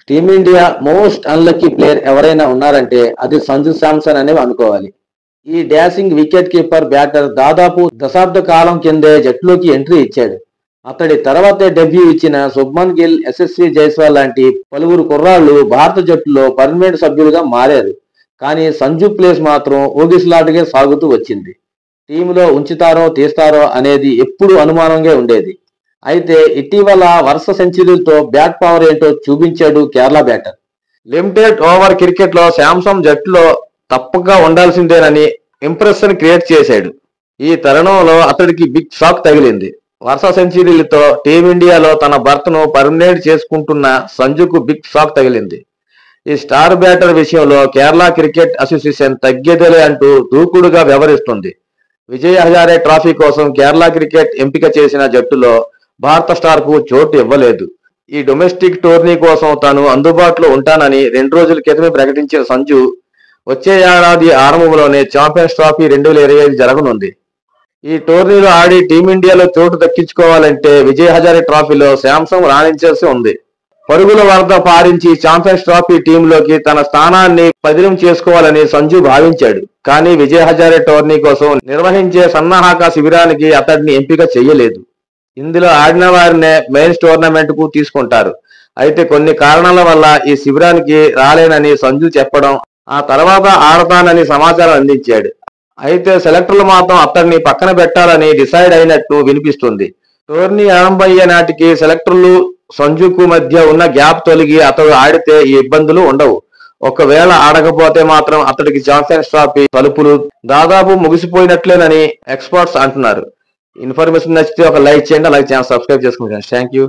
Team India most unlucky player ఎవరైనా ఉన్నారంటే అది సంజు శాంసన్ అనేవి అనుకోవాలి. ఈ డాషింగ్ వికెట్ కీపర్ బ్యాటర్ దాదాపు దశాబ్ద కాలం కిందే జట్టులోకి ఎంట్రీ ఇచ్చాడు. అతడి తర్వాతే డెబ్యూ ఇచ్చిన శుభ్మన్ గిల్, యశస్వి జైస్వాల్ లాంటి పలువురు కుర్రాళ్లు భారత జట్టులో పర్మనెంట్ సభ్యులుగా మారారు. కానీ సంజు ప్లేస్ మాత్రం ఊగిసలాటగా సాగుతూ వచ్చింది. టీంలో ఉంచుతారో తీస్తారో అనేది ఎప్పుడూ అనుమానంగా ఉండేది. అయితే ఇటీవల వరుస సెంచరీలతో బ్యాట్ పవర్ ఏంటో చూపించాడు Kerala batter. Limited over cricket లో శాంసన్ జట్టులో తప్పక ఉండాల్సిందేనని ఇంప్రెషన్ క్రియేట్ చేశాడు. ఈ తరుణంలో అతడికి బిగ్ షాక్ తగిలింది. వరుస సెంచరీలతో టీమిండియాలో తన బర్త్ను పర్మనెంట్ చేసుకుంటున్న సంజుకు బిగ్ షాక్ తగిలింది. ఈ స్టార్ బ్యాటర్ విషయంలో కేరళ క్రికెట్ అసోసియేషన్ తగ్గేదేలే అంటూ దూకుడుగా వ్యవహరిస్తుంది. విజయ్ హజారే ట్రోఫీ కోసం కేరళ క్రికెట్ ఎంపిక చేసిన జట్టులో భారత స్టార్ కు చోటు ఇవ్వలేదు. ఈ డొమెస్టిక్ టోర్నీ కోసం తాను అందుబాటులో ఉంటానని 2 రోజుల క్రితమే ప్రకటించిన సంజు వచ్చే ఏడాది ఆరంభంలోనే ఛాంపియన్స్ ట్రోఫీ 2025 జరగనుంది. ఈ టోర్నీలో ఆడి టీమిండియాలో చోటు దక్కించుకోవాలంటే విజయ్ హజారే ట్రోఫీలో శాంసన్ రాణించాల్సి ఉంది. పరుగుల వరద పారించి ఛాంపియన్స్ ట్రోఫీ టీంలోకి తన స్థానాన్ని పదిలం చేసుకోవాలని సంజు భావించాడు. కానీ విజయ్ హజారే టోర్నీ కోసం నిర్వహించే సన్నాహక శిబిరానికి అతడిని ఎంపిక చేయలేదు. ఇందులో ఆడిన వారినే మెయిన్స్ టోర్నమెంట్ కు తీసుకుంటారు. అయితే కొన్ని కారణాల వల్ల ఈ శిబిరానికి రాలేనని సంజు చెప్పడం, ఆ తర్వాత ఆడతానని సమాచారం అందించాడు. అయితే సెలెక్టర్లు మాత్రం అతడిని పక్కన పెట్టాలని డిసైడ్ అయినట్టు వినిపిస్తుంది. టోర్నీ ఆరంభమయ్యే నాటికి సెలెక్టర్లు సంజుకు మధ్య ఉన్న గ్యాప్ తొలగి అతడు ఆడితే ఈ ఇబ్బందులు ఉండవు. ఒకవేళ ఆడకపోతే మాత్రం అతడికి ఛాంపియన్స్ ట్రోఫీ తలుపులు దాదాపు ముగిసిపోయినట్లేనని ఎక్స్పర్ట్స్ అంటున్నారు. ఇన్ఫర్మేషన్ నచ్చితే ఒక లైక్ చేయండి, అలాగే ఛానల్ సబ్స్క్రైబ్ చేసుకోండి. Thank you.